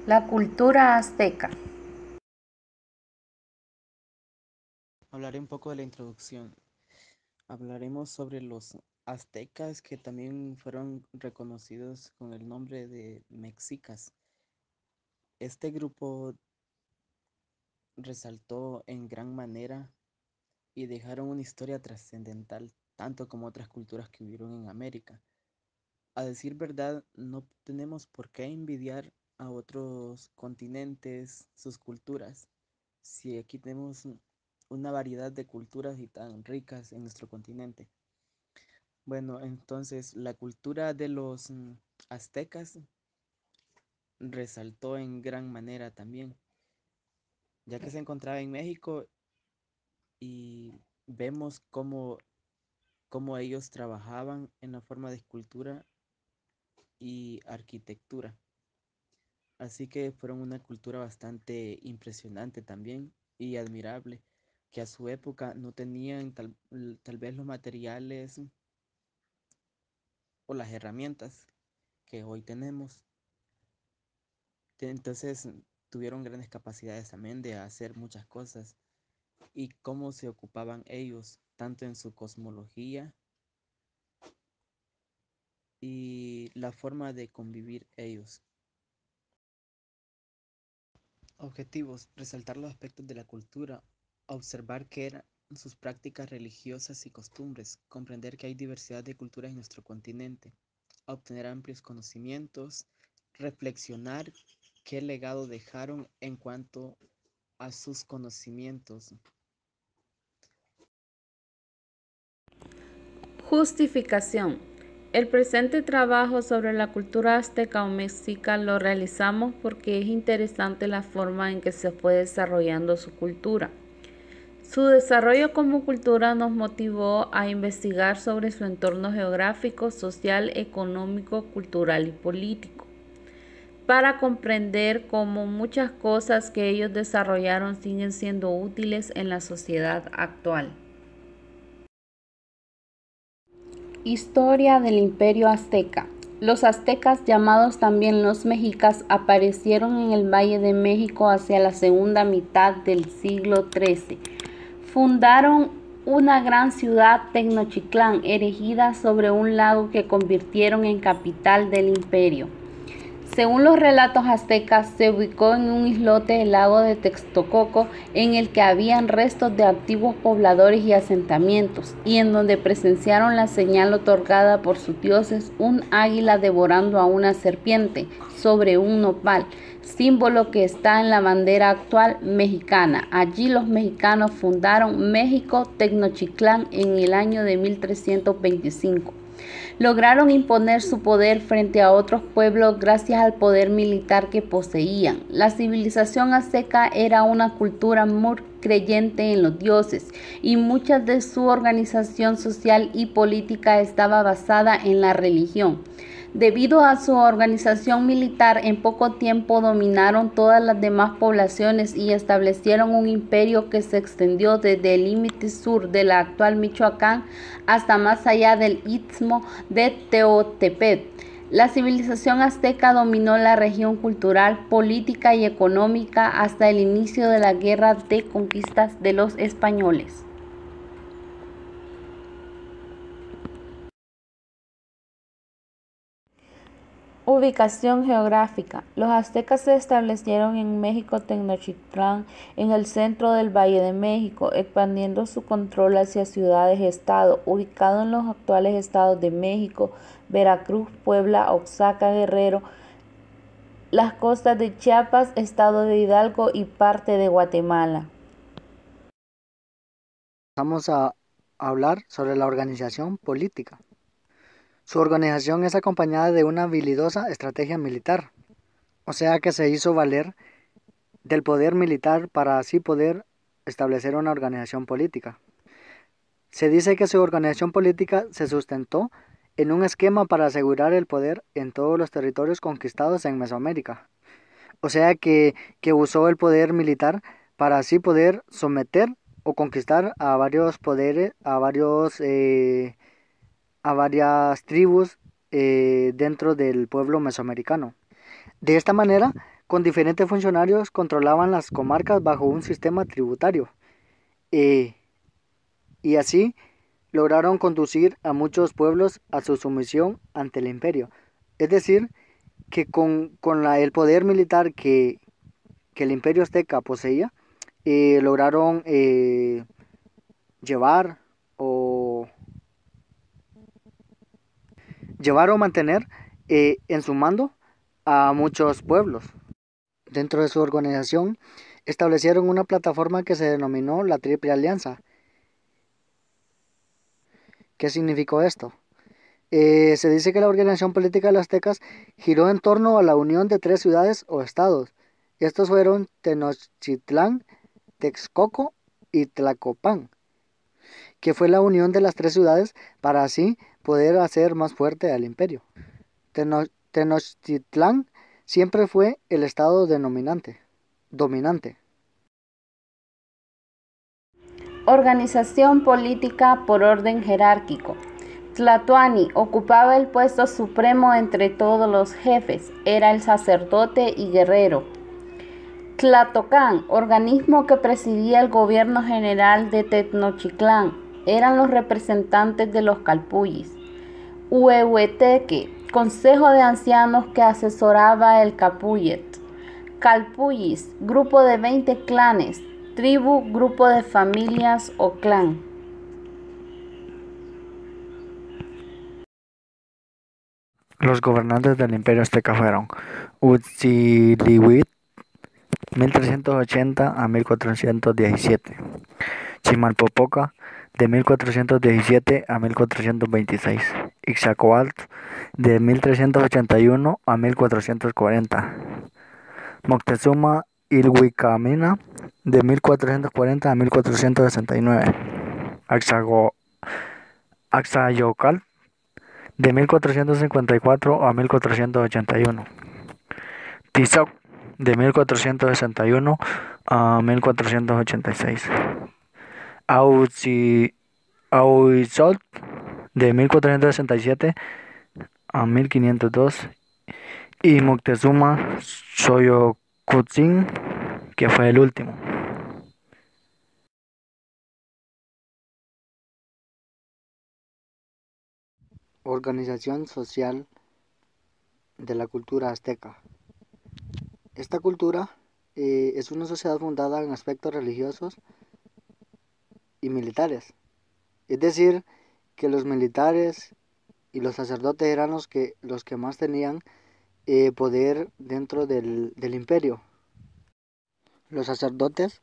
La cultura azteca. Hablaré un poco de la introducción. Hablaremos sobre los aztecas que también fueron reconocidos con el nombre de mexicas. Este grupo resaltó en gran manera y dejaron una historia trascendental, tanto como otras culturas que hubieron en América. A decir verdad, no tenemos por qué envidiar a otros continentes sus culturas, si aquí tenemos una variedad de culturas y tan ricas en nuestro continente. Bueno, entonces la cultura de los aztecas resaltó en gran manera también, ya que se encontraba en México y vemos cómo ellos trabajaban en la forma de escultura y arquitectura. Así que fueron una cultura bastante impresionante también y admirable, que a su época no tenían tal vez los materiales o las herramientas que hoy tenemos. Entonces tuvieron grandes capacidades también de hacer muchas cosas y cómo se ocupaban ellos, tanto en su cosmología y la forma de convivir ellos. Objetivos: resaltar los aspectos de la cultura, observar qué eran sus prácticas religiosas y costumbres, comprender que hay diversidad de culturas en nuestro continente, obtener amplios conocimientos, reflexionar qué legado dejaron en cuanto a sus conocimientos. Justificación. El presente trabajo sobre la cultura azteca o mexica lo realizamos porque es interesante la forma en que se fue desarrollando su cultura. Su desarrollo como cultura nos motivó a investigar sobre su entorno geográfico, social, económico, cultural y político, para comprender cómo muchas cosas que ellos desarrollaron siguen siendo útiles en la sociedad actual. Historia del Imperio Azteca. Los aztecas, llamados también los mexicas, aparecieron en el Valle de México hacia la segunda mitad del siglo XIII. Fundaron una gran ciudad, Tenochtitlán, erigida sobre un lago que convirtieron en capital del imperio. Según los relatos aztecas, se ubicó en un islote del lago de Texcoco en el que habían restos de antiguos pobladores y asentamientos, y en donde presenciaron la señal otorgada por sus dioses, un águila devorando a una serpiente sobre un nopal, símbolo que está en la bandera actual mexicana. Allí los mexicanos fundaron México Tenochtitlán en el año de 1325. Lograron imponer su poder frente a otros pueblos gracias al poder militar que poseían. La civilización azteca era una cultura muy creyente en los dioses y mucha de su organización social y política estaba basada en la religión. Debido a su organización militar, en poco tiempo dominaron todas las demás poblaciones y establecieron un imperio que se extendió desde el límite sur de la actual Michoacán hasta más allá del istmo de Tehuantepec. La civilización azteca dominó la región cultural, política y económica hasta el inicio de la guerra de conquistas de los españoles. Ubicación geográfica. Los aztecas se establecieron en México Tenochtitlán, en el centro del Valle de México, expandiendo su control hacia ciudades-estado, ubicado en los actuales estados de México, Veracruz, Puebla, Oaxaca, Guerrero, las costas de Chiapas, estado de Hidalgo y parte de Guatemala. Vamos a hablar sobre la organización política. Su organización es acompañada de una habilidosa estrategia militar, o sea que se hizo valer del poder militar para así poder establecer una organización política. Se dice que su organización política se sustentó en un esquema para asegurar el poder en todos los territorios conquistados en Mesoamérica. O sea que usó el poder militar para así poder someter o conquistar a varios poderes, a varias tribus dentro del pueblo mesoamericano. De esta manera con diferentes funcionarios controlaban las comarcas bajo un sistema tributario. Y así lograron conducir a muchos pueblos a su sumisión ante el imperio. Es decir, que con el poder militar que el imperio azteca poseía, lograron llevar o mantener en su mando a muchos pueblos. Dentro de su organización establecieron una plataforma que se denominó la Triple Alianza. ¿Qué significó esto? Se dice que la organización política de los aztecas giró en torno a la unión de 3 ciudades o estados. Estos fueron Tenochtitlán, Texcoco y Tlacopan, que fue la unión de las 3 ciudades para así poder hacer más fuerte al imperio. Tenochtitlán siempre fue el estado dominante. Organización política por orden jerárquico. Tlatoani ocupaba el puesto supremo entre todos los jefes, era el sacerdote y guerrero. Tlatocán, organismo que presidía el gobierno general de Tenochtitlán, eran los representantes de los calpullis. Huehueteque, consejo de ancianos que asesoraba el capullet. Calpullis, grupo de 20 clanes. Tribu, grupo de familias o clan. Los gobernantes del imperio azteca fueron Utzilihuit, 1380 a 1417, Chimalpopoca, de 1417 a 1426, Ixtacoatl, de 1381 a 1440, Moctezuma Ilhuicamina, de 1440 a 1469, Axayocatl, de 1454 a 1481, Tizoc, de 1461 a 1486, Auizot, de 1467 a 1502, y Moctezuma Xoyocotzin, que fue el último. Organización social de la cultura azteca. Esta cultura es una sociedad fundada en aspectos religiosos y militares. Es decir, que los militares y los sacerdotes eran los que más tenían poder dentro del imperio. Los sacerdotes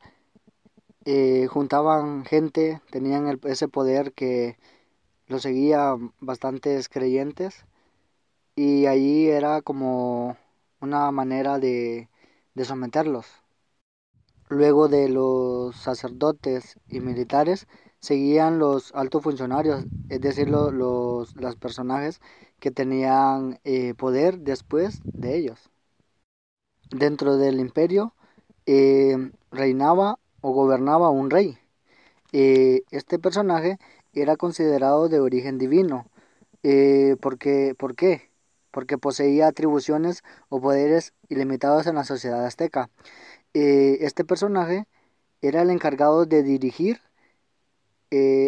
juntaban gente, tenían ese poder que lo seguían bastantes creyentes, y allí era como una manera de someterlos. Luego de los sacerdotes y militares seguían los altos funcionarios, es decir, los personajes que tenían poder después de ellos. Dentro del imperio reinaba o gobernaba un rey. Este personaje era considerado de origen divino. ¿Por qué? Porque poseía atribuciones o poderes ilimitados en la sociedad azteca. Este personaje era el encargado de dirigir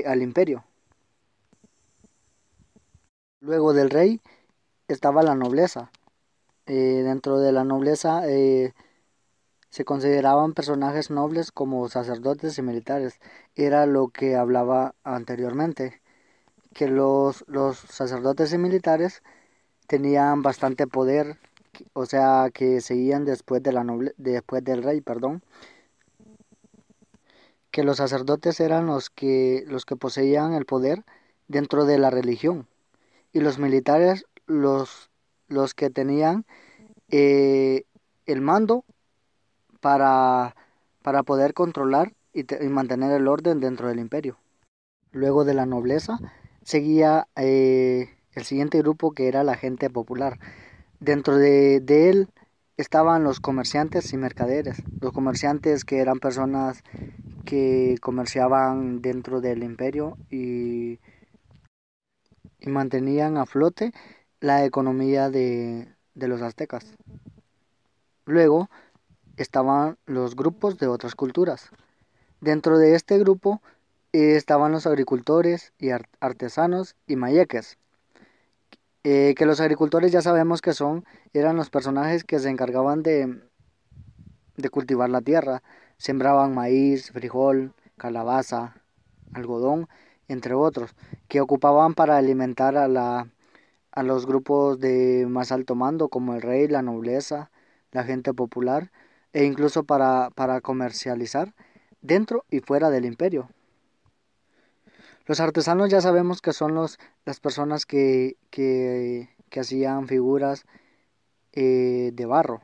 al imperio. Luego del rey estaba la nobleza. Dentro de la nobleza se consideraban personajes nobles como sacerdotes y militares. Era lo que hablaba anteriormente, que los sacerdotes y militares tenían bastante poder, o sea, que seguían después del rey, que los sacerdotes eran los que poseían el poder dentro de la religión, y los militares los que tenían el mando para poder controlar y mantener el orden dentro del imperio. Luego de la nobleza seguía el siguiente grupo, que era la gente popular. Dentro de él estaban los comerciantes y mercaderes. Los comerciantes, que eran personas que comerciaban dentro del imperio y mantenían a flote la economía de los aztecas. Luego estaban los grupos de otras culturas. Dentro de este grupo estaban los agricultores y artesanos y mayeques. Que los agricultores ya sabemos que eran los personajes que se encargaban de cultivar la tierra. Sembraban maíz, frijol, calabaza, algodón, entre otros, que ocupaban para alimentar a los grupos de más alto mando, como el rey, la nobleza, la gente popular, e incluso para comercializar dentro y fuera del imperio. Los artesanos ya sabemos que son las personas que hacían figuras de barro.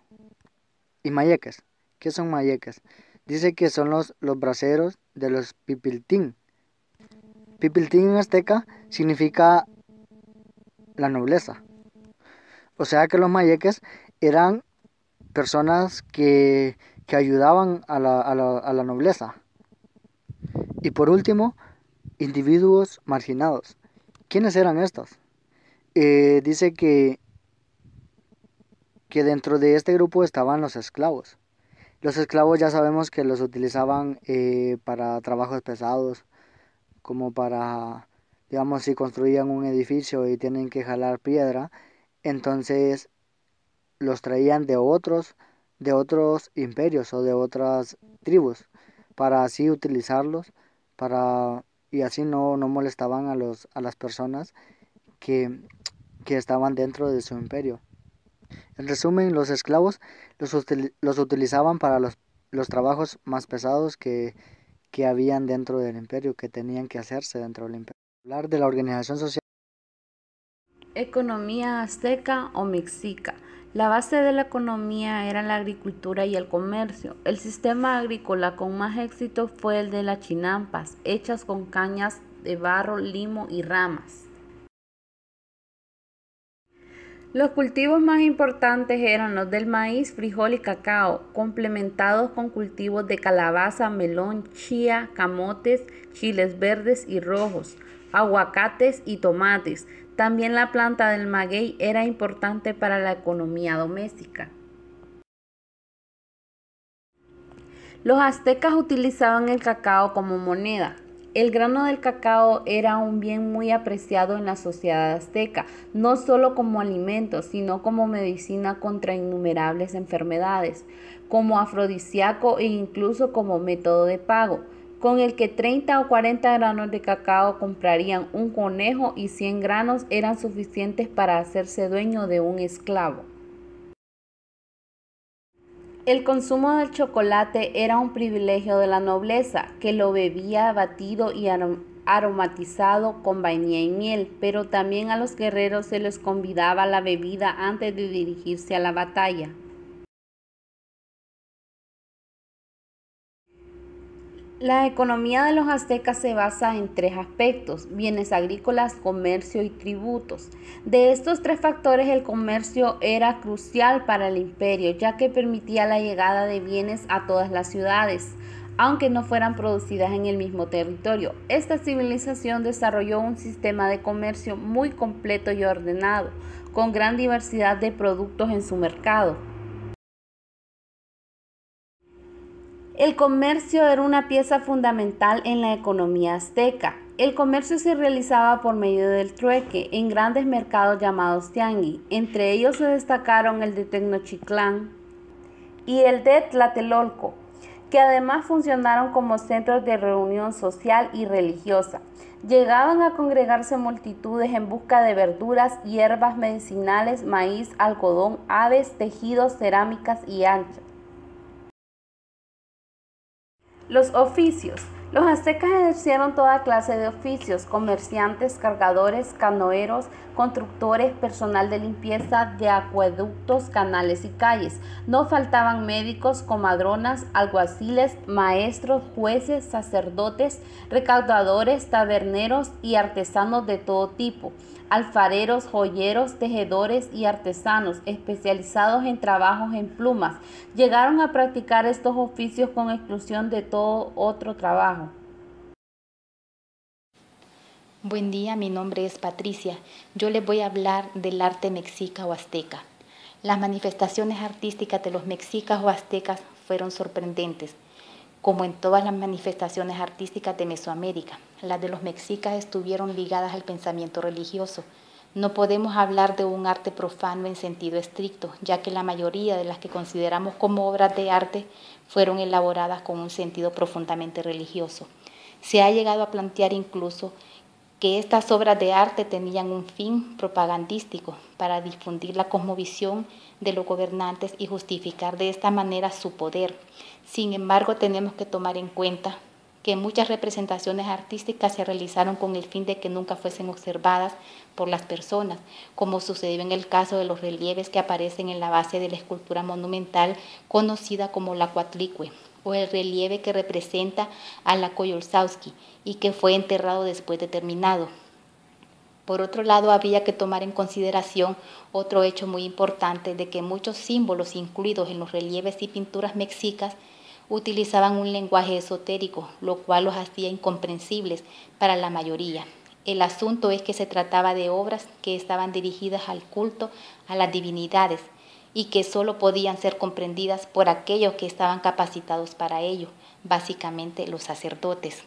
Y mayeques. ¿Qué son mayeques? Dice que son los braceros de los pipiltín. Pipiltín en azteca significa la nobleza. O sea que los mayeques eran personas que ayudaban a la nobleza. Y por último, individuos marginados. ¿Quiénes eran estos? Dice que dentro de este grupo estaban los esclavos. Los esclavos ya sabemos que los utilizaban para trabajos pesados, como para, digamos, si construían un edificio y tienen que jalar piedra, entonces los traían de otros imperios o de otras tribus, para así utilizarlos, y así no molestaban a las personas que estaban dentro de su imperio. En resumen, los esclavos los utilizaban para los trabajos más pesados que habían dentro del imperio, que tenían que hacerse dentro del imperio. Hablar de la organización social. Economía azteca o mexica. La base de la economía era la agricultura y el comercio. El sistema agrícola con más éxito fue el de las chinampas, hechas con cañas de barro, limo y ramas. Los cultivos más importantes eran los del maíz, frijol y cacao, complementados con cultivos de calabaza, melón, chía, camotes, chiles verdes y rojos, aguacates y tomates. También la planta del maguey era importante para la economía doméstica. Los aztecas utilizaban el cacao como moneda. El grano del cacao era un bien muy apreciado en la sociedad azteca, no solo como alimento, sino como medicina contra innumerables enfermedades, como afrodisíaco e incluso como método de pago, con el que 30 o 40 granos de cacao comprarían un conejo y 100 granos eran suficientes para hacerse dueño de un esclavo. El consumo del chocolate era un privilegio de la nobleza, que lo bebía batido y aromatizado con vainilla y miel, pero también a los guerreros se les convidaba la bebida antes de dirigirse a la batalla. La economía de los aztecas se basa en tres aspectos: bienes agrícolas, comercio y tributos. De estos tres factores, el comercio era crucial para el imperio, ya que permitía la llegada de bienes a todas las ciudades, aunque no fueran producidas en el mismo territorio. Esta civilización desarrolló un sistema de comercio muy completo y ordenado, con gran diversidad de productos en su mercado. El comercio era una pieza fundamental en la economía azteca. El comercio se realizaba por medio del trueque en grandes mercados llamados tianguis. Entre ellos se destacaron el de Tenochtitlán y el de Tlatelolco, que además funcionaron como centros de reunión social y religiosa. Llegaban a congregarse multitudes en busca de verduras, hierbas medicinales, maíz, algodón, aves, tejidos, cerámicas y anchas. Los oficios. Los aztecas ejercieron toda clase de oficios: comerciantes, cargadores, canoeros, constructores, personal de limpieza de acueductos, canales y calles. No faltaban médicos, comadronas, alguaciles, maestros, jueces, sacerdotes, recaudadores, taberneros y artesanos de todo tipo, alfareros, joyeros, tejedores y artesanos especializados en trabajos en plumas. Llegaron a practicar estos oficios con exclusión de todo otro trabajo. Buen día, mi nombre es Patricia. Yo les voy a hablar del arte mexica o azteca. Las manifestaciones artísticas de los mexicas o aztecas fueron sorprendentes, como en todas las manifestaciones artísticas de Mesoamérica. Las de los mexicas estuvieron ligadas al pensamiento religioso. No podemos hablar de un arte profano en sentido estricto, ya que la mayoría de las que consideramos como obras de arte fueron elaboradas con un sentido profundamente religioso. Se ha llegado a plantear incluso que estas obras de arte tenían un fin propagandístico para difundir la cosmovisión de los gobernantes y justificar de esta manera su poder. Sin embargo, tenemos que tomar en cuenta que muchas representaciones artísticas se realizaron con el fin de que nunca fuesen observadas por las personas, como sucedió en el caso de los relieves que aparecen en la base de la escultura monumental conocida como la Coatlicue, o el relieve que representa a la Coyolxauhqui y que fue enterrado después de terminado. Por otro lado, había que tomar en consideración otro hecho muy importante de que muchos símbolos incluidos en los relieves y pinturas mexicas utilizaban un lenguaje esotérico, lo cual los hacía incomprensibles para la mayoría. El asunto es que se trataba de obras que estaban dirigidas al culto a las divinidades y que solo podían ser comprendidas por aquellos que estaban capacitados para ello, básicamente los sacerdotes.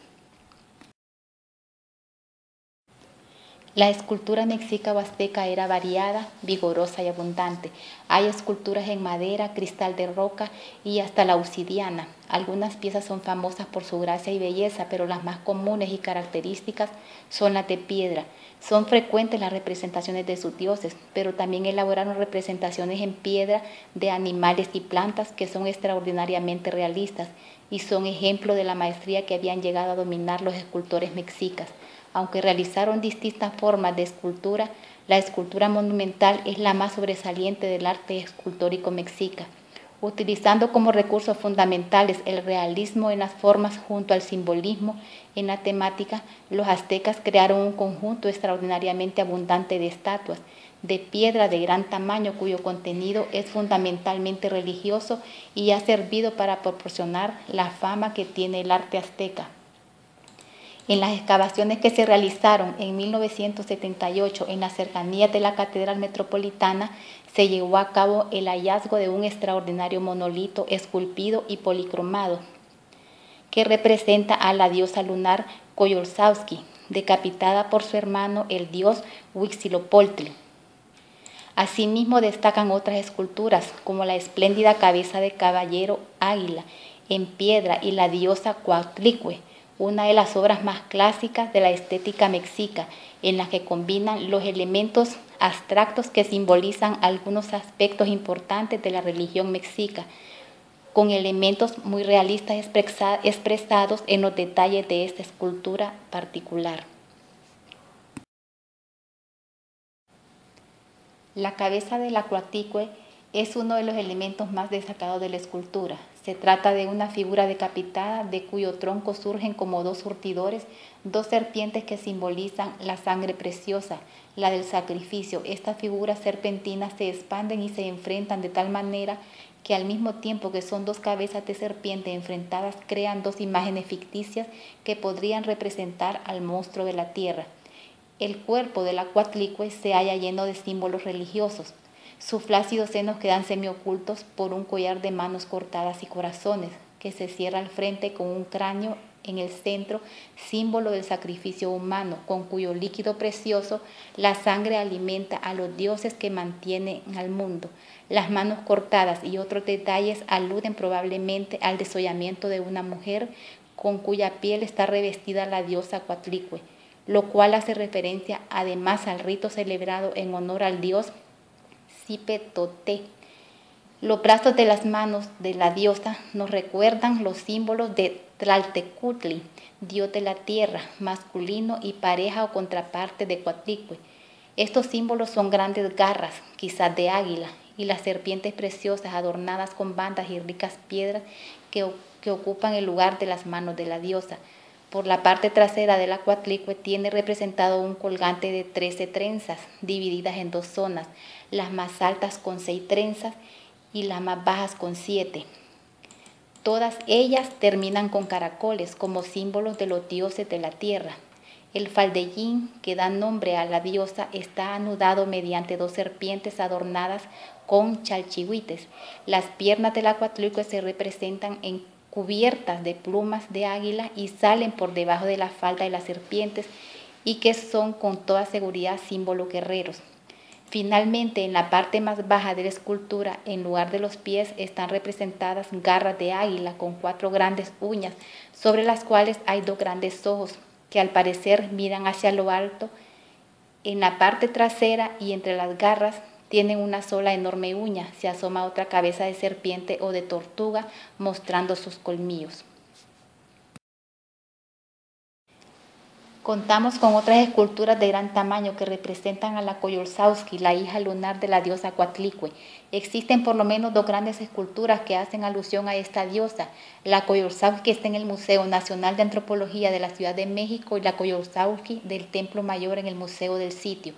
La escultura mexica o azteca era variada, vigorosa y abundante. Hay esculturas en madera, cristal de roca y hasta la obsidiana. Algunas piezas son famosas por su gracia y belleza, pero las más comunes y características son las de piedra. Son frecuentes las representaciones de sus dioses, pero también elaboraron representaciones en piedra de animales y plantas que son extraordinariamente realistas y son ejemplo de la maestría que habían llegado a dominar los escultores mexicas. Aunque realizaron distintas formas de escultura, la escultura monumental es la más sobresaliente del arte escultórico mexica, utilizando como recursos fundamentales el realismo en las formas junto al simbolismo en la temática. Los aztecas crearon un conjunto extraordinariamente abundante de estatuas de piedra de gran tamaño cuyo contenido es fundamentalmente religioso y ha servido para proporcionar la fama que tiene el arte azteca. En las excavaciones que se realizaron en 1978 en las cercanías de la Catedral Metropolitana, se llevó a cabo el hallazgo de un extraordinario monolito esculpido y policromado que representa a la diosa lunar Coyolxauhqui, decapitada por su hermano el dios Huitzilopochtli. Asimismo destacan otras esculturas como la espléndida cabeza de caballero águila en piedra y la diosa Coatlicue, una de las obras más clásicas de la estética mexica, en la que combinan los elementos abstractos que simbolizan algunos aspectos importantes de la religión mexica, con elementos muy realistas expresados en los detalles de esta escultura particular. La cabeza de la Coatlicue es uno de los elementos más destacados de la escultura. Se trata de una figura decapitada de cuyo tronco surgen como dos surtidores, dos serpientes que simbolizan la sangre preciosa, la del sacrificio. Estas figuras serpentinas se expanden y se enfrentan de tal manera que al mismo tiempo que son dos cabezas de serpiente enfrentadas, crean dos imágenes ficticias que podrían representar al monstruo de la tierra. El cuerpo de la Coatlicue se halla lleno de símbolos religiosos. Sus flácidos senos quedan semiocultos por un collar de manos cortadas y corazones, que se cierra al frente con un cráneo en el centro, símbolo del sacrificio humano, con cuyo líquido precioso la sangre alimenta a los dioses que mantienen al mundo. Las manos cortadas y otros detalles aluden probablemente al desollamiento de una mujer con cuya piel está revestida la diosa Coatlicue, lo cual hace referencia además al rito celebrado en honor al dios Zipe-Toté. Los brazos de las manos de la diosa nos recuerdan los símbolos de Tlaltecutli, dios de la tierra, masculino y pareja o contraparte de Coatlicue. Estos símbolos son grandes garras, quizás de águila, y las serpientes preciosas adornadas con bandas y ricas piedras que ocupan el lugar de las manos de la diosa. Por la parte trasera de la Coatlicue tiene representado un colgante de 13 trenzas, divididas en dos zonas, las más altas con 6 trenzas y las más bajas con 7. Todas ellas terminan con caracoles como símbolos de los dioses de la tierra. El faldellín que da nombre a la diosa está anudado mediante dos serpientes adornadas con chalchihuites. Las piernas del Acuatlicue se representan en cubiertas de plumas de águila y salen por debajo de la falda de las serpientes y que son con toda seguridad símbolos guerreros. Finalmente, en la parte más baja de la escultura, en lugar de los pies, están representadas garras de águila con 4 grandes uñas, sobre las cuales hay 2 grandes ojos, que al parecer miran hacia lo alto. En la parte trasera y entre las garras tienen una sola enorme uña, se asoma otra cabeza de serpiente o de tortuga mostrando sus colmillos. Contamos con otras esculturas de gran tamaño que representan a la Coyolxauhqui, la hija lunar de la diosa Coatlicue. Existen por lo menos 2 grandes esculturas que hacen alusión a esta diosa. La Coyolxauhqui está en el Museo Nacional de Antropología de la Ciudad de México y la Coyolxauhqui del Templo Mayor en el Museo del Sitio.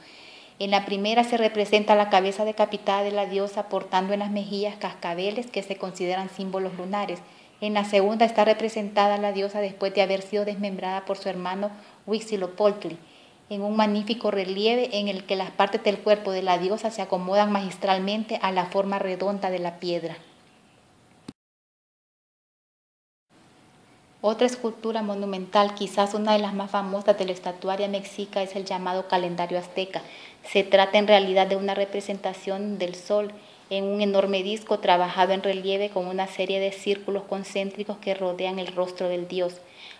En la primera se representa la cabeza decapitada de la diosa portando en las mejillas cascabeles que se consideran símbolos lunares. En la segunda está representada la diosa después de haber sido desmembrada por su hermano Huitzilopochtli, en un magnífico relieve en el que las partes del cuerpo de la diosa se acomodan magistralmente a la forma redonda de la piedra. Otra escultura monumental, quizás una de las más famosas de la estatuaria mexica, es el llamado calendario azteca. Se trata en realidad de una representación del sol en un enorme disco trabajado en relieve con una serie de círculos concéntricos que rodean el rostro del dios.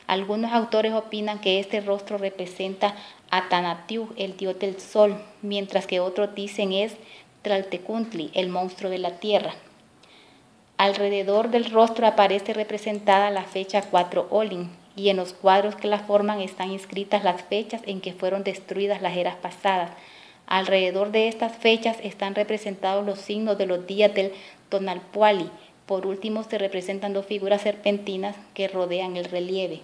Algunos autores opinan que este rostro representa a Tonatiuh, el dios del sol, mientras que otros dicen es Tlaltecuhtli, el monstruo de la tierra. Alrededor del rostro aparece representada la fecha 4 Olin, y en los cuadros que la forman están inscritas las fechas en que fueron destruidas las eras pasadas. Alrededor de estas fechas están representados los signos de los días del Tonalpoali. Por último, se representan 2 figuras serpentinas que rodean el relieve.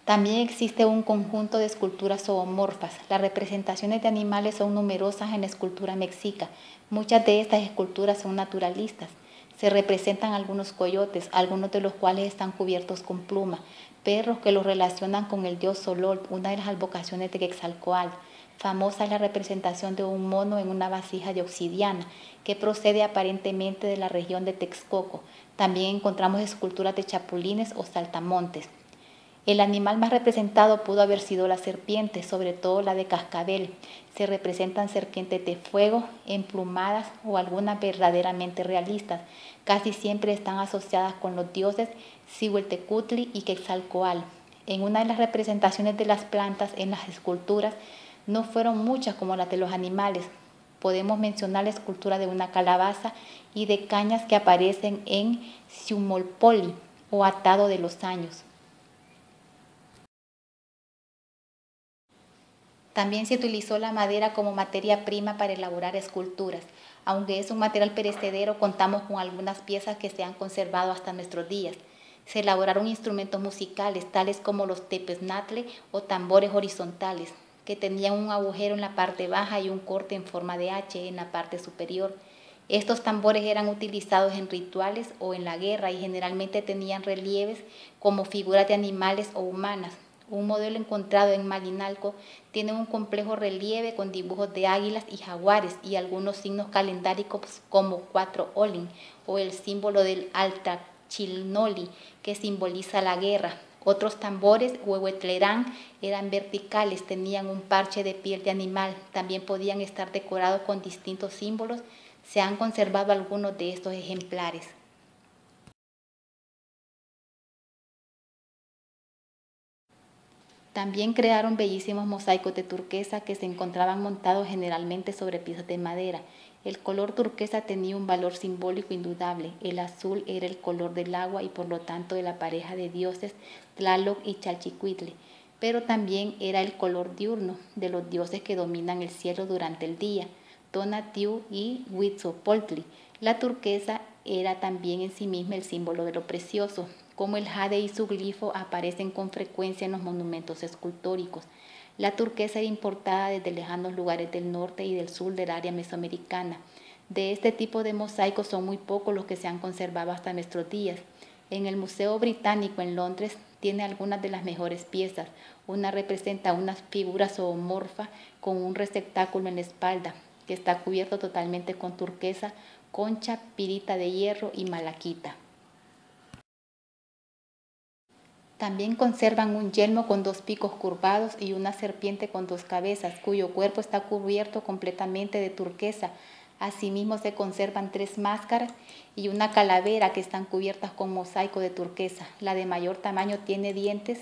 También existe un conjunto de esculturas zoomorfas. Las representaciones de animales son numerosas en la escultura mexica. Muchas de estas esculturas son naturalistas. Se representan algunos coyotes, algunos de los cuales están cubiertos con pluma, perros que los relacionan con el dios Solol, una de las advocaciones de Quetzalcóatl. Famosa es la representación de un mono en una vasija de obsidiana, que procede aparentemente de la región de Texcoco. También encontramos esculturas de chapulines o saltamontes. El animal más representado pudo haber sido la serpiente, sobre todo la de cascabel. Se representan serpientes de fuego, emplumadas o algunas verdaderamente realistas. Casi siempre están asociadas con los dioses Xihuetlacutli y Quetzalcóatl. En una de las representaciones de las plantas en las esculturas no fueron muchas como las de los animales. Podemos mencionar la escultura de una calabaza y de cañas que aparecen en Xiumolpoli o Atado de los Años. También se utilizó la madera como materia prima para elaborar esculturas. Aunque es un material perecedero, contamos con algunas piezas que se han conservado hasta nuestros días. Se elaboraron instrumentos musicales, tales como los tepeznatle o tambores horizontales, que tenían un agujero en la parte baja y un corte en forma de H en la parte superior. Estos tambores eran utilizados en rituales o en la guerra y generalmente tenían relieves como figuras de animales o humanas. Un modelo encontrado en Malinalco tiene un complejo relieve con dibujos de águilas y jaguares y algunos signos calendáricos como 4 Olin o el símbolo del Altachilnoli que simboliza la guerra. Otros tambores, huehuetlerán, eran verticales, tenían un parche de piel de animal, también podían estar decorados con distintos símbolos. Se han conservado algunos de estos ejemplares. También crearon bellísimos mosaicos de turquesa que se encontraban montados generalmente sobre piezas de madera. El color turquesa tenía un valor simbólico indudable. El azul era el color del agua y por lo tanto de la pareja de dioses Tlaloc y Chalchihuitle, pero también era el color diurno de los dioses que dominan el cielo durante el día, Tonatiuh y Huitzilopochtli. La turquesa era también en sí misma el símbolo de lo precioso. Como el jade y su glifo aparecen con frecuencia en los monumentos escultóricos. La turquesa era importada desde lejanos lugares del norte y del sur del área mesoamericana. De este tipo de mosaicos son muy pocos los que se han conservado hasta nuestros días. En el Museo Británico en Londres tiene algunas de las mejores piezas. Una representa una figura zoomorfa con un receptáculo en la espalda, que está cubierto totalmente con turquesa, concha, pirita de hierro y malaquita. También conservan un yelmo con 2 picos curvados y una serpiente con 2 cabezas, cuyo cuerpo está cubierto completamente de turquesa. Asimismo se conservan 3 máscaras y una calavera que están cubiertas con mosaico de turquesa. La de mayor tamaño tiene dientes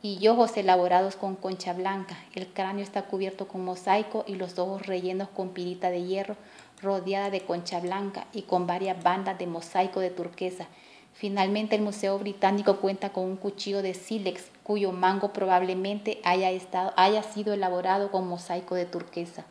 y ojos elaborados con concha blanca. El cráneo está cubierto con mosaico y los ojos rellenos con pirita de hierro rodeada de concha blanca y con varias bandas de mosaico de turquesa. Finalmente, el Museo Británico cuenta con un cuchillo de sílex, cuyo mango probablemente haya sido elaborado con mosaico de turquesa.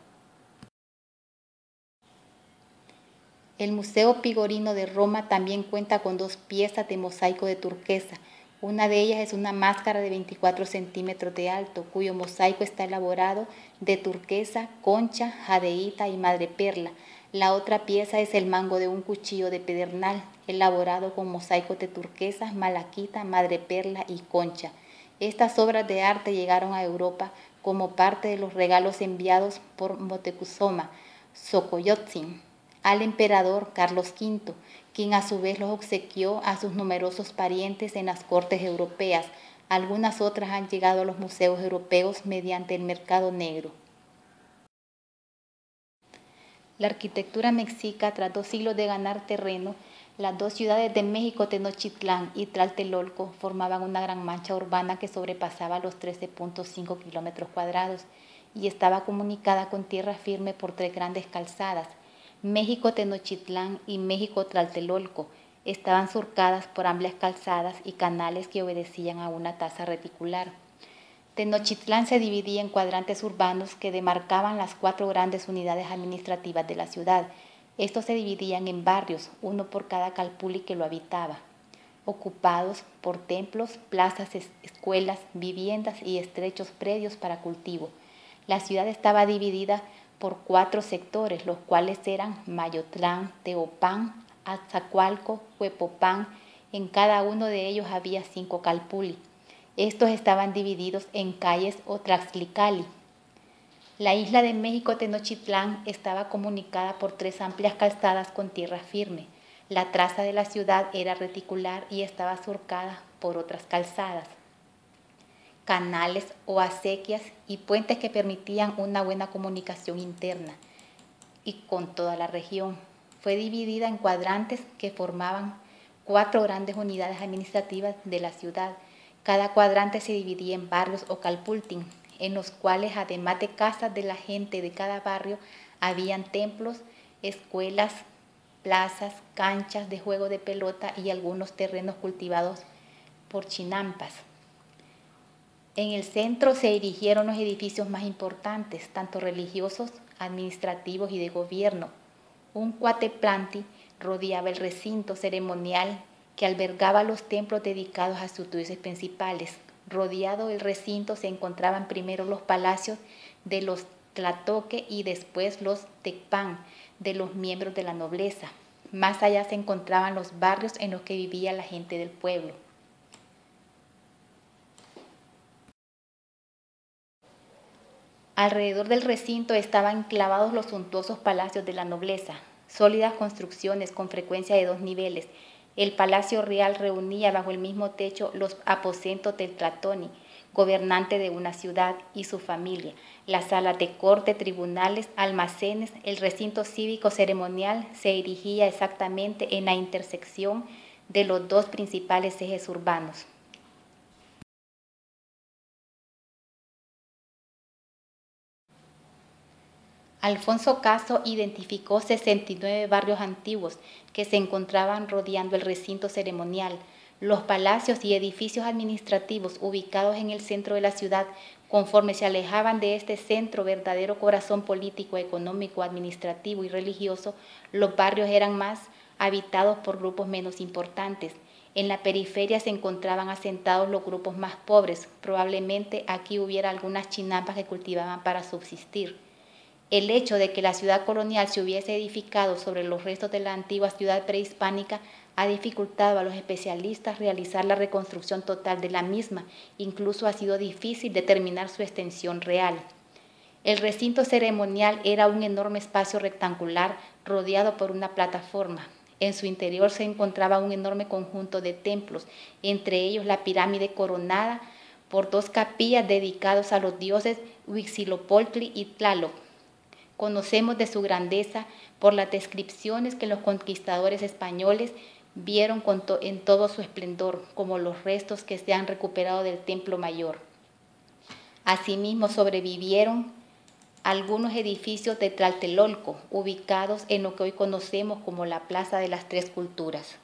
El Museo Pigorino de Roma también cuenta con 2 piezas de mosaico de turquesa. Una de ellas es una máscara de 24 centímetros de alto, cuyo mosaico está elaborado de turquesa, concha, jadeíta y madreperla. La otra pieza es el mango de un cuchillo de pedernal, elaborado con mosaicos de turquesa, malaquita, madreperla y concha. Estas obras de arte llegaron a Europa como parte de los regalos enviados por Moctezuma Xocoyotzin al emperador Carlos V, quien a su vez los obsequió a sus numerosos parientes en las cortes europeas. Algunas otras han llegado a los museos europeos mediante el mercado negro. La arquitectura mexica, tras 2 siglos de ganar terreno, las 2 ciudades de México, Tenochtitlán y Tlatelolco, formaban una gran mancha urbana que sobrepasaba los 13.5 kilómetros cuadrados y estaba comunicada con tierra firme por 3 grandes calzadas. México Tenochtitlán y México Tlatelolco estaban surcadas por amplias calzadas y canales que obedecían a una tasa reticular. Tenochtitlán se dividía en cuadrantes urbanos que demarcaban las 4 grandes unidades administrativas de la ciudad. Estos se dividían en barrios, uno por cada calpulli que lo habitaba, ocupados por templos, plazas, escuelas, viviendas y estrechos predios para cultivo. La ciudad estaba dividida por 4 sectores, los cuales eran Mayotlán, Teopán, Atzacualco, Huepopán. En cada uno de ellos había 5 calpulli. Estos estaban divididos en calles o tlaxlicali. La isla de México Tenochtitlán estaba comunicada por 3 amplias calzadas con tierra firme. La traza de la ciudad era reticular y estaba surcada por otras calzadas, canales o acequias y puentes que permitían una buena comunicación interna y con toda la región. Fue dividida en cuadrantes que formaban 4 grandes unidades administrativas de la ciudad. Cada cuadrante se dividía en barrios o calpultin, en los cuales, además de casas de la gente de cada barrio, habían templos, escuelas, plazas, canchas de juego de pelota y algunos terrenos cultivados por chinampas. En el centro se erigieron los edificios más importantes, tanto religiosos, administrativos y de gobierno. Un cuateplanti rodeaba el recinto ceremonial que albergaba los templos dedicados a sus dioses principales. Rodeado el recinto se encontraban primero los palacios de los tlatoque y después los tecpan, de los miembros de la nobleza. Más allá se encontraban los barrios en los que vivía la gente del pueblo. Alrededor del recinto estaban enclavados los suntuosos palacios de la nobleza, sólidas construcciones con frecuencia de 2 niveles. El Palacio Real reunía bajo el mismo techo los aposentos del Tlatoni, gobernante de una ciudad, y su familia, las salas de corte, tribunales, almacenes. El recinto cívico ceremonial se erigía exactamente en la intersección de los 2 principales ejes urbanos. Alfonso Caso identificó 69 barrios antiguos que se encontraban rodeando el recinto ceremonial. Los palacios y edificios administrativos ubicados en el centro de la ciudad, conforme se alejaban de este centro, verdadero corazón político, económico, administrativo y religioso, los barrios eran más habitados por grupos menos importantes. En la periferia se encontraban asentados los grupos más pobres. Probablemente aquí hubiera algunas chinampas que cultivaban para subsistir. El hecho de que la ciudad colonial se hubiese edificado sobre los restos de la antigua ciudad prehispánica ha dificultado a los especialistas realizar la reconstrucción total de la misma, incluso ha sido difícil determinar su extensión real. El recinto ceremonial era un enorme espacio rectangular rodeado por una plataforma. En su interior se encontraba un enorme conjunto de templos, entre ellos la pirámide coronada por 2 capillas dedicadas a los dioses Huitzilopochtli y Tlaloc. Conocemos de su grandeza por las descripciones que los conquistadores españoles vieron en todo su esplendor, como los restos que se han recuperado del Templo Mayor. Asimismo, sobrevivieron algunos edificios de Tlatelolco, ubicados en lo que hoy conocemos como la Plaza de las Tres Culturas.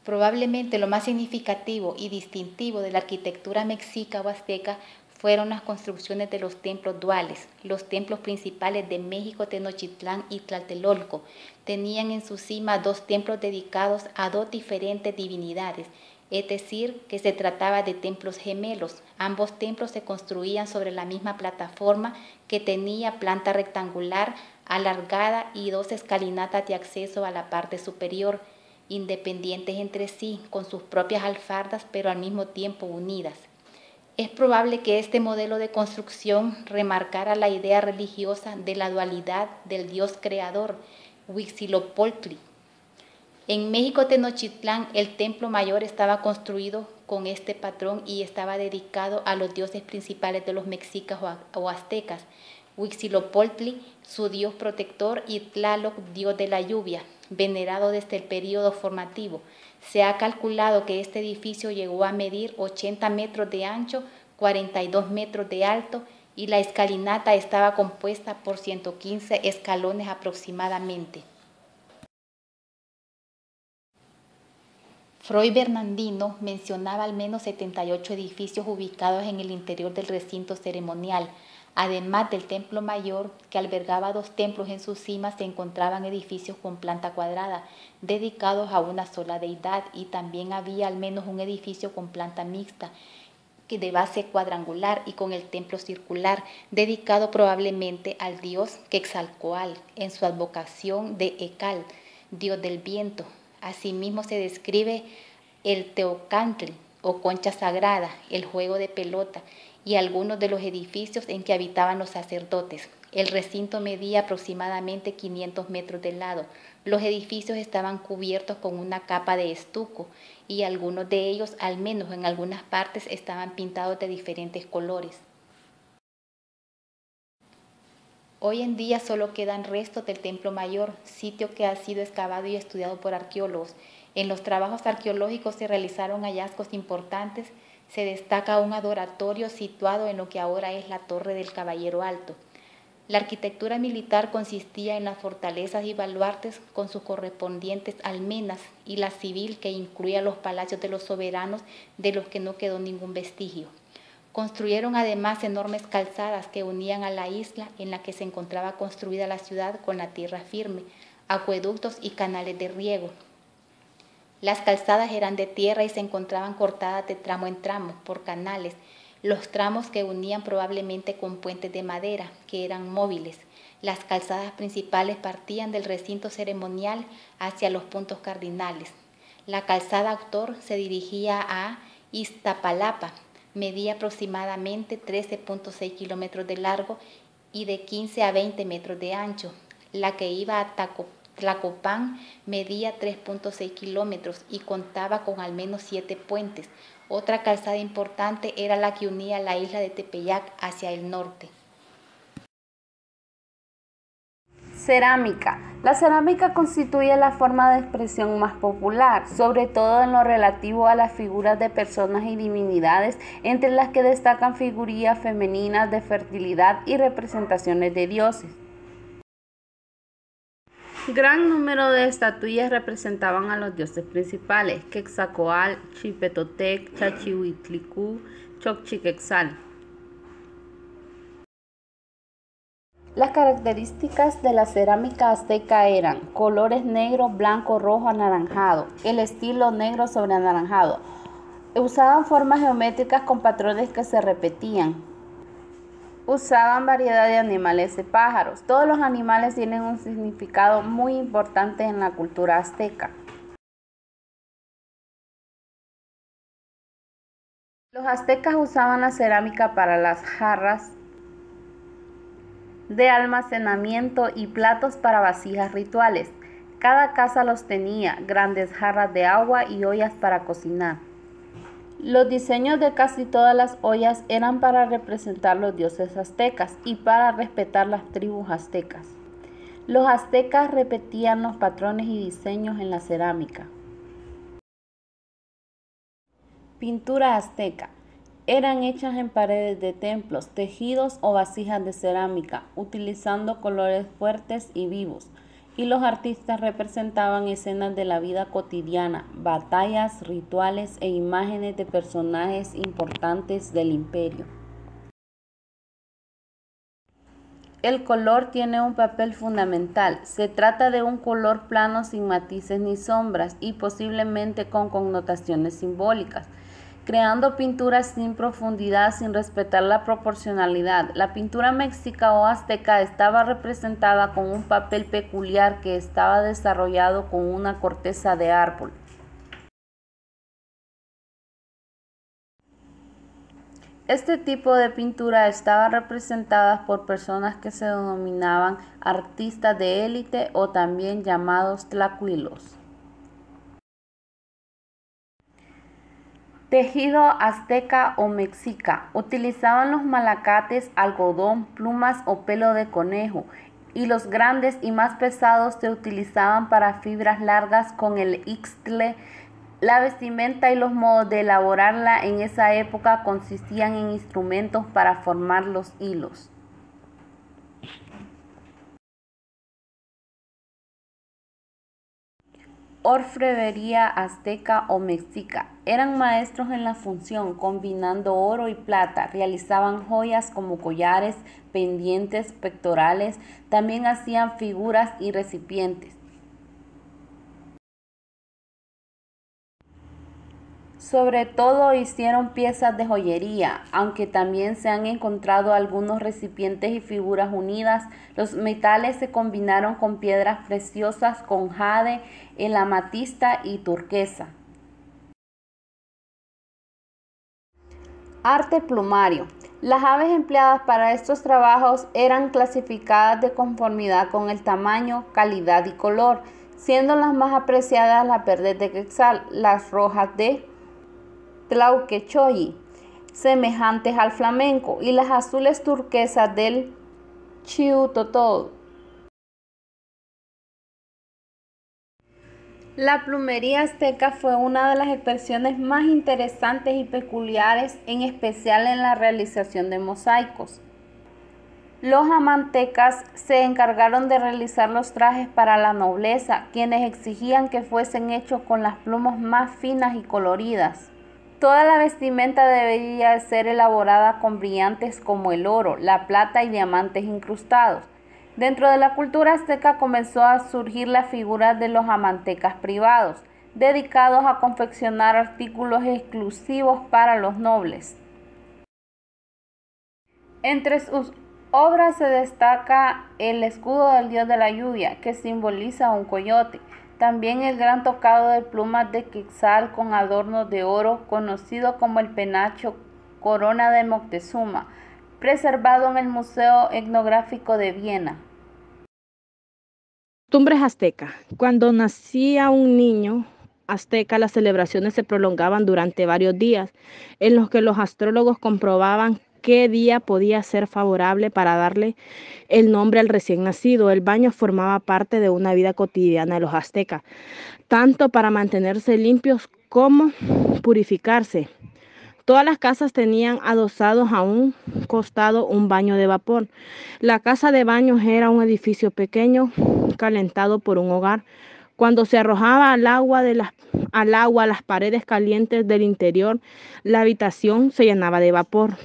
Probablemente lo más significativo y distintivo de la arquitectura mexica o azteca fueron las construcciones de los templos duales. Los templos principales de México, Tenochtitlán y Tlatelolco tenían en su cima 2 templos dedicados a 2 diferentes divinidades, es decir, que se trataba de templos gemelos. Ambos templos se construían sobre la misma plataforma que tenía planta rectangular, alargada y 2 escalinatas de acceso a la parte superior, independientes entre sí, con sus propias alfardas, pero al mismo tiempo unidas. Es probable que este modelo de construcción remarcara la idea religiosa de la dualidad del Dios creador, Huitzilopochtli. En México, Tenochtitlán, el templo mayor estaba construido con este patrón y estaba dedicado a los dioses principales de los mexicas o aztecas, Huitzilopochtli, su dios protector, y Tlaloc, dios de la lluvia, venerado desde el período formativo. Se ha calculado que este edificio llegó a medir 80 metros de ancho, 42 metros de alto, y la escalinata estaba compuesta por 115 escalones aproximadamente. Froy Bernardino mencionaba al menos 78 edificios ubicados en el interior del recinto ceremonial. Además del templo mayor, que albergaba 2 templos en su cima, se encontraban edificios con planta cuadrada, dedicados a una sola deidad, y también había al menos un edificio con planta mixta, de base cuadrangular y con el templo circular, dedicado probablemente al dios Quetzalcóatl, en su advocación de Ekal, dios del viento. Asimismo se describe el Teocantli, o concha sagrada, el juego de pelota, y algunos de los edificios en que habitaban los sacerdotes. El recinto medía aproximadamente 500 metros de lado. Los edificios estaban cubiertos con una capa de estuco y algunos de ellos, al menos en algunas partes, estaban pintados de diferentes colores. Hoy en día solo quedan restos del Templo Mayor, sitio que ha sido excavado y estudiado por arqueólogos. En los trabajos arqueológicos se realizaron hallazgos importantes. Se destaca un adoratorio situado en lo que ahora es la Torre del Caballero Alto. La arquitectura militar consistía en las fortalezas y baluartes con sus correspondientes almenas, y la civil, que incluía los palacios de los soberanos, de los que no quedó ningún vestigio. Construyeron además enormes calzadas que unían a la isla en la que se encontraba construida la ciudad con la tierra firme, acueductos y canales de riego. Las calzadas eran de tierra y se encontraban cortadas de tramo en tramo por canales, los tramos que unían probablemente con puentes de madera, que eran móviles. Las calzadas principales partían del recinto ceremonial hacia los puntos cardinales. La calzada autor se dirigía a Iztapalapa, medía aproximadamente 13.6 kilómetros de largo y de 15 a 20 metros de ancho. La que iba a Tlacopan medía 3.6 kilómetros y contaba con al menos 7 puentes. Otra calzada importante era la que unía la isla de Tepeyac hacia el norte. Cerámica. La cerámica constituye la forma de expresión más popular, sobre todo en lo relativo a las figuras de personas y divinidades, entre las que destacan figurillas femeninas de fertilidad y representaciones de dioses. Gran número de estatuillas representaban a los dioses principales: Quetzalcóatl, Chipetotec, Chachihuitlicú, Xochiquetzal. Las características de la cerámica azteca eran colores negro, blanco, rojo, anaranjado, el estilo negro sobre anaranjado. Usaban formas geométricas con patrones que se repetían. Usaban variedad de animales y pájaros. Todos los animales tienen un significado muy importante en la cultura azteca. Los aztecas usaban la cerámica para las jarras de almacenamiento y platos para vasijas rituales. Cada casa los tenía, grandes jarras de agua y ollas para cocinar. Los diseños de casi todas las ollas eran para representar los dioses aztecas y para respetar las tribus aztecas. Los aztecas repetían los patrones y diseños en la cerámica. Pintura azteca. Eran hechas en paredes de templos, tejidos o vasijas de cerámica, utilizando colores fuertes y vivos, y los artistas representaban escenas de la vida cotidiana, batallas, rituales e imágenes de personajes importantes del imperio. El color tiene un papel fundamental. Se trata de un color plano sin matices ni sombras y posiblemente con connotaciones simbólicas, creando pinturas sin profundidad, sin respetar la proporcionalidad. La pintura mexica o azteca estaba representada con un papel peculiar que estaba desarrollado con una corteza de árbol. Este tipo de pintura estaba representada por personas que se denominaban artistas de élite o también llamados tlacuilos. Tejido azteca o mexica. Utilizaban los malacates, algodón, plumas o pelo de conejo, y los grandes y más pesados se utilizaban para fibras largas con el ixtle. La vestimenta y los modos de elaborarla en esa época consistían en instrumentos para formar los hilos. Orfebrería azteca o mexica. Eran maestros en la función, combinando oro y plata. Realizaban joyas como collares, pendientes, pectorales. También hacían figuras y recipientes. Sobre todo hicieron piezas de joyería, aunque también se han encontrado algunos recipientes y figuras unidas. Los metales se combinaron con piedras preciosas, con jade, el amatista y turquesa. Arte plumario. Las aves empleadas para estos trabajos eran clasificadas de conformidad con el tamaño, calidad y color, siendo las más apreciadas las verdes de Quetzal, las rojas de Tlauquechoyi, semejantes al flamenco, y las azules turquesas del Chiutotol. La plumería azteca fue una de las expresiones más interesantes y peculiares, en especial en la realización de mosaicos. Los amantecas se encargaron de realizar los trajes para la nobleza, quienes exigían que fuesen hechos con las plumas más finas y coloridas. Toda la vestimenta debía ser elaborada con brillantes como el oro, la plata y diamantes incrustados. Dentro de la cultura azteca comenzó a surgir la figura de los amantecas privados, dedicados a confeccionar artículos exclusivos para los nobles. Entre sus obras se destaca el escudo del dios de la lluvia, que simboliza un coyote. También el gran tocado de plumas de Quetzal con adornos de oro, conocido como el penacho Corona de Moctezuma, preservado en el Museo Etnográfico de Viena. Costumbres aztecas. Cuando nacía un niño azteca, las celebraciones se prolongaban durante varios días, en los que los astrólogos comprobaban qué día podía ser favorable para darle el nombre al recién nacido. El baño formaba parte de una vida cotidiana de los aztecas, tanto para mantenerse limpios como purificarse. Todas las casas tenían adosados a un costado un baño de vapor. La casa de baños era un edificio pequeño calentado por un hogar. Cuando se arrojaba al agua las paredes calientes del interior, la habitación se llenaba de vapor.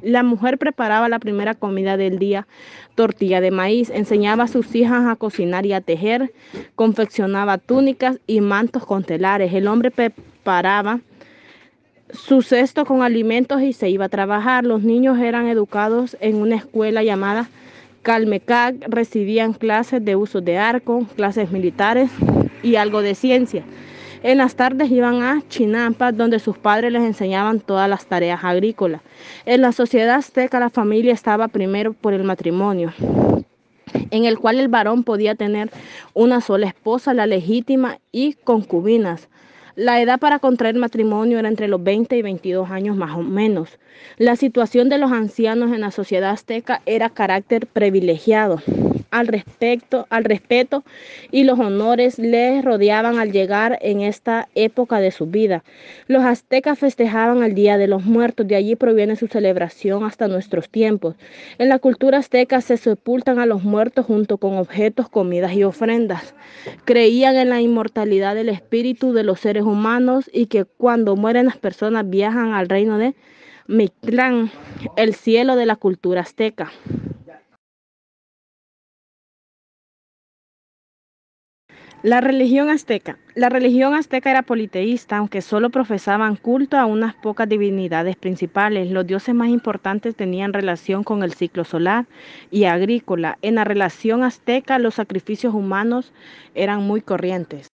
La mujer preparaba la primera comida del día, tortilla de maíz, enseñaba a sus hijas a cocinar y a tejer, confeccionaba túnicas y mantos con telares. El hombre preparaba su cesto con alimentos y se iba a trabajar. Los niños eran educados en una escuela llamada Calmecac, recibían clases de uso de arco, clases militares y algo de ciencia. En las tardes iban a Chinampa, donde sus padres les enseñaban todas las tareas agrícolas. En la sociedad azteca la familia estaba primero por el matrimonio, en el cual el varón podía tener una sola esposa, la legítima, y concubinas. La edad para contraer matrimonio era entre los 20 y 22 años más o menos. La situación de los ancianos en la sociedad azteca era carácter privilegiado. Al respeto y los honores les rodeaban al llegar en esta época de su vida. Los aztecas festejaban el Día de los Muertos, de allí proviene su celebración hasta nuestros tiempos. En la cultura azteca se sepultan a los muertos junto con objetos, comidas y ofrendas. Creían en la inmortalidad del espíritu de los seres humanos y que cuando mueren las personas viajan al reino de Mictlán, el cielo de la cultura azteca. La religión azteca. La religión azteca era politeísta, aunque solo profesaban culto a unas pocas divinidades principales. Los dioses más importantes tenían relación con el ciclo solar y agrícola. En la relación azteca, los sacrificios humanos eran muy corrientes.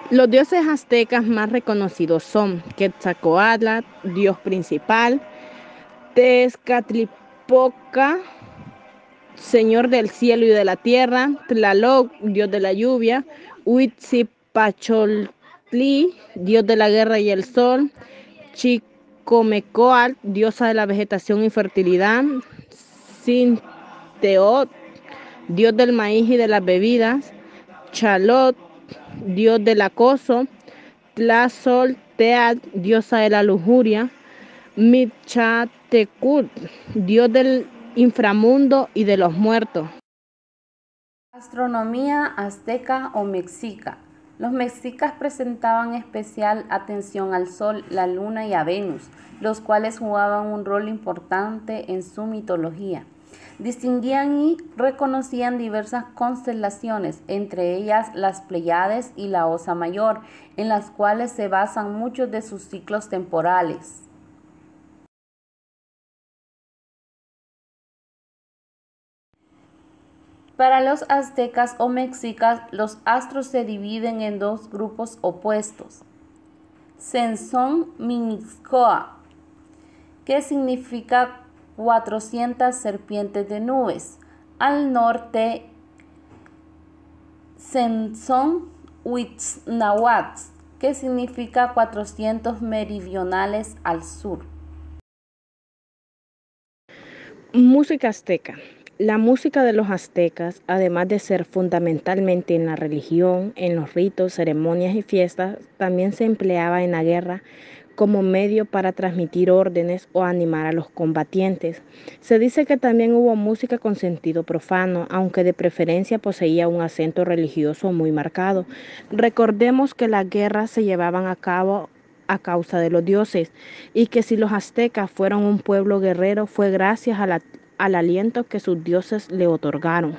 Los dioses aztecas más reconocidos son Quetzalcóatl, dios principal, Tezcatlipoca, señor del cielo y de la tierra, Tlaloc, dios de la lluvia, Huitzilopochtli, dios de la guerra y el sol, Chicomecoatl, diosa de la vegetación y fertilidad, Sinteot, dios del maíz y de las bebidas, Chalot, dios del acoso, Tlazolteotl, diosa de la lujuria, Michatecutl, dios del inframundo y de los muertos. Astronomía azteca o mexica. Los mexicas prestaban especial atención al Sol, la Luna y a Venus, los cuales jugaban un rol importante en su mitología. Distinguían y reconocían diversas constelaciones, entre ellas las Pléyades y la Osa Mayor, en las cuales se basan muchos de sus ciclos temporales. Para los aztecas o mexicas, los astros se dividen en dos grupos opuestos. Senzón Mixcoa, que significa 400 serpientes de nubes. Al norte, Senzón Huitznahuatl, que significa 400 meridionales al sur. Música azteca. La música de los aztecas, además de ser fundamentalmente en la religión, en los ritos, ceremonias y fiestas, también se empleaba en la guerra como medio para transmitir órdenes o animar a los combatientes. Se dice que también hubo música con sentido profano, aunque de preferencia poseía un acento religioso muy marcado. Recordemos que las guerras se llevaban a cabo a causa de los dioses, y que si los aztecas fueron un pueblo guerrero fue gracias al aliento que sus dioses le otorgaron.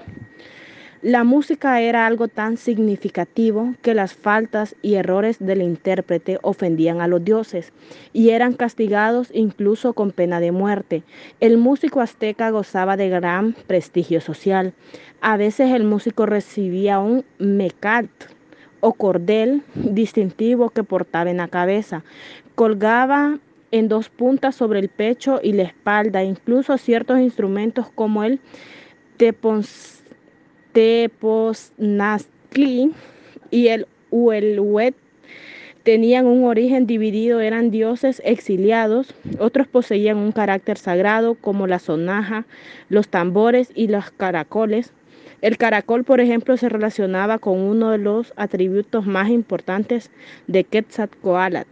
La música era algo tan significativo que las faltas y errores del intérprete ofendían a los dioses y eran castigados incluso con pena de muerte. El músico azteca gozaba de gran prestigio social. A veces el músico recibía un mecat o cordel distintivo que portaba en la cabeza. Colgaba en dos puntas sobre el pecho y la espalda. Incluso ciertos instrumentos como el tepoznatli y el uelhuet tenían un origen dividido, eran dioses exiliados. Otros poseían un carácter sagrado, como la sonaja, los tambores y los caracoles. El caracol, por ejemplo, se relacionaba con uno de los atributos más importantes de Quetzalcóatl.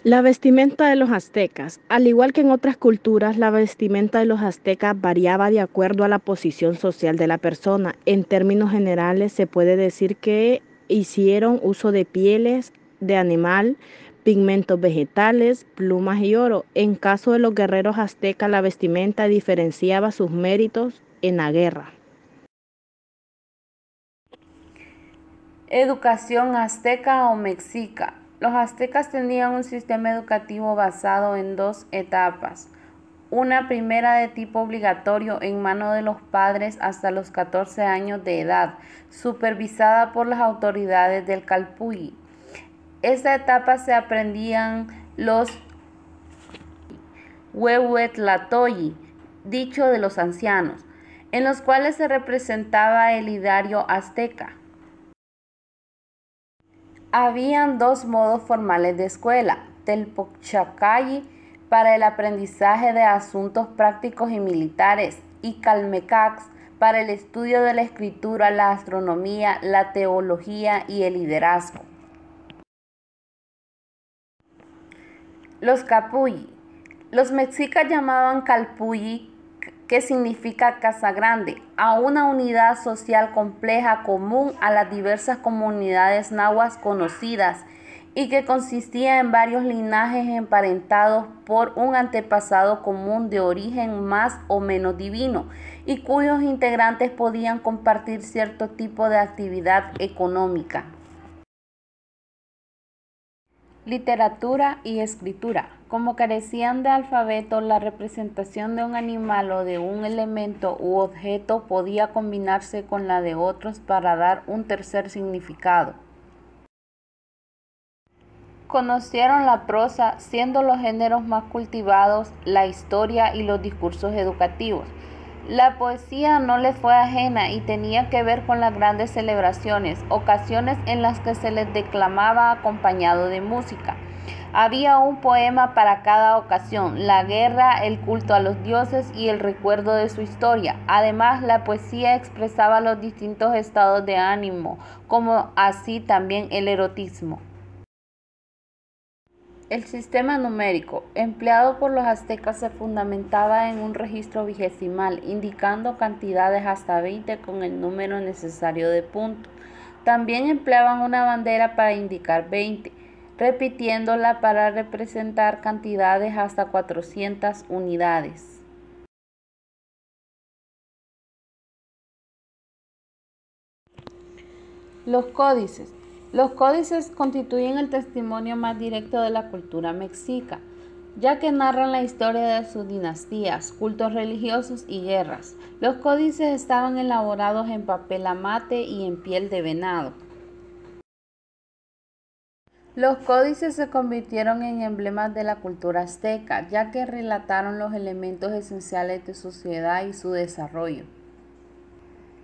La vestimenta de los aztecas. Al igual que en otras culturas, la vestimenta de los aztecas variaba de acuerdo a la posición social de la persona. En términos generales, se puede decir que hicieron uso de pieles de animal, pigmentos vegetales, plumas y oro. En caso de los guerreros aztecas, la vestimenta diferenciaba sus méritos en la guerra. Educación azteca o mexica. Los aztecas tenían un sistema educativo basado en dos etapas. Una primera de tipo obligatorio en manos de los padres hasta los 14 años de edad, supervisada por las autoridades del Calpulli. Esta etapa se aprendían los Huehuetlatoyi, dicho de los ancianos, en los cuales se representaba el ideario azteca. Habían dos modos formales de escuela: Telpochacayi para el aprendizaje de asuntos prácticos y militares y Calmecax para el estudio de la escritura, la astronomía, la teología y el liderazgo. Los Capulli. Los mexicas llamaban Calpulli, que significa casa grande, a una unidad social compleja común a las diversas comunidades nahuas conocidas y que consistía en varios linajes emparentados por un antepasado común de origen más o menos divino y cuyos integrantes podían compartir cierto tipo de actividad económica. Literatura y escritura. Como carecían de alfabeto, la representación de un animal o de un elemento u objeto podía combinarse con la de otros para dar un tercer significado. Conocieron la prosa, siendo los géneros más cultivados la historia y los discursos educativos. La poesía no le fue ajena y tenía que ver con las grandes celebraciones, ocasiones en las que se les declamaba acompañado de música. Había un poema para cada ocasión: la guerra, el culto a los dioses y el recuerdo de su historia. Además, la poesía expresaba los distintos estados de ánimo, como así también el erotismo. El sistema numérico empleado por los aztecas se fundamentaba en un registro vigesimal, indicando cantidades hasta 20 con el número necesario de puntos. También empleaban una bandera para indicar 20, repitiéndola para representar cantidades hasta 400 unidades. Los códices. Los códices constituyen el testimonio más directo de la cultura mexica, ya que narran la historia de sus dinastías, cultos religiosos y guerras. Los códices estaban elaborados en papel amate y en piel de venado. Los códices se convirtieron en emblemas de la cultura azteca, ya que relataron los elementos esenciales de su sociedad y su desarrollo.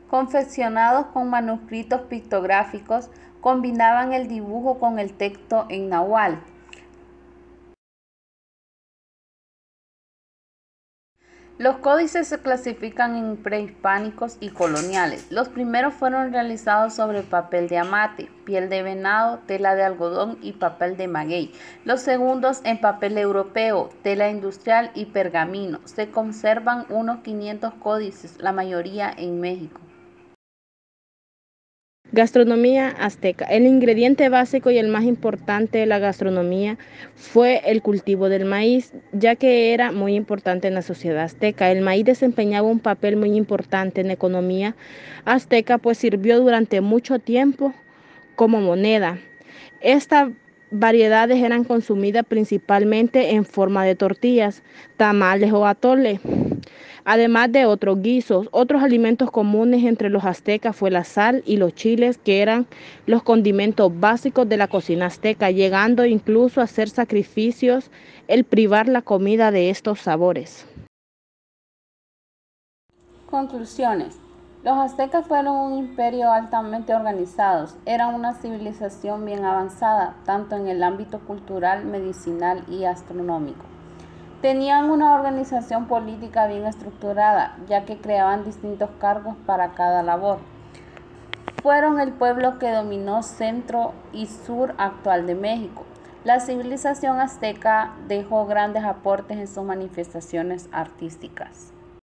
Confeccionados con manuscritos pictográficos, combinaban el dibujo con el texto en náhuatl. Los códices se clasifican en prehispánicos y coloniales. Los primeros fueron realizados sobre papel de amate, piel de venado, tela de algodón y papel de maguey. Los segundos en papel europeo, tela industrial y pergamino. Se conservan unos 500 códices, la mayoría en México. Gastronomía azteca. El ingrediente básico y el más importante de la gastronomía fue el cultivo del maíz, ya que era muy importante en la sociedad azteca. El maíz desempeñaba un papel muy importante en la economía azteca, pues sirvió durante mucho tiempo como moneda. Estas variedades eran consumidas principalmente en forma de tortillas, tamales o atole, además de otros guisos. Otros alimentos comunes entre los aztecas fue la sal y los chiles, que eran los condimentos básicos de la cocina azteca, llegando incluso a hacer sacrificios el privar la comida de estos sabores. Conclusiones. Los aztecas fueron un imperio altamente organizado. Eran una civilización bien avanzada, tanto en el ámbito cultural, medicinal y astronómico. Tenían una organización política bien estructurada, ya que creaban distintos cargos para cada labor. Fueron el pueblo que dominó centro y sur actual de México. La civilización azteca dejó grandes aportes en sus manifestaciones artísticas.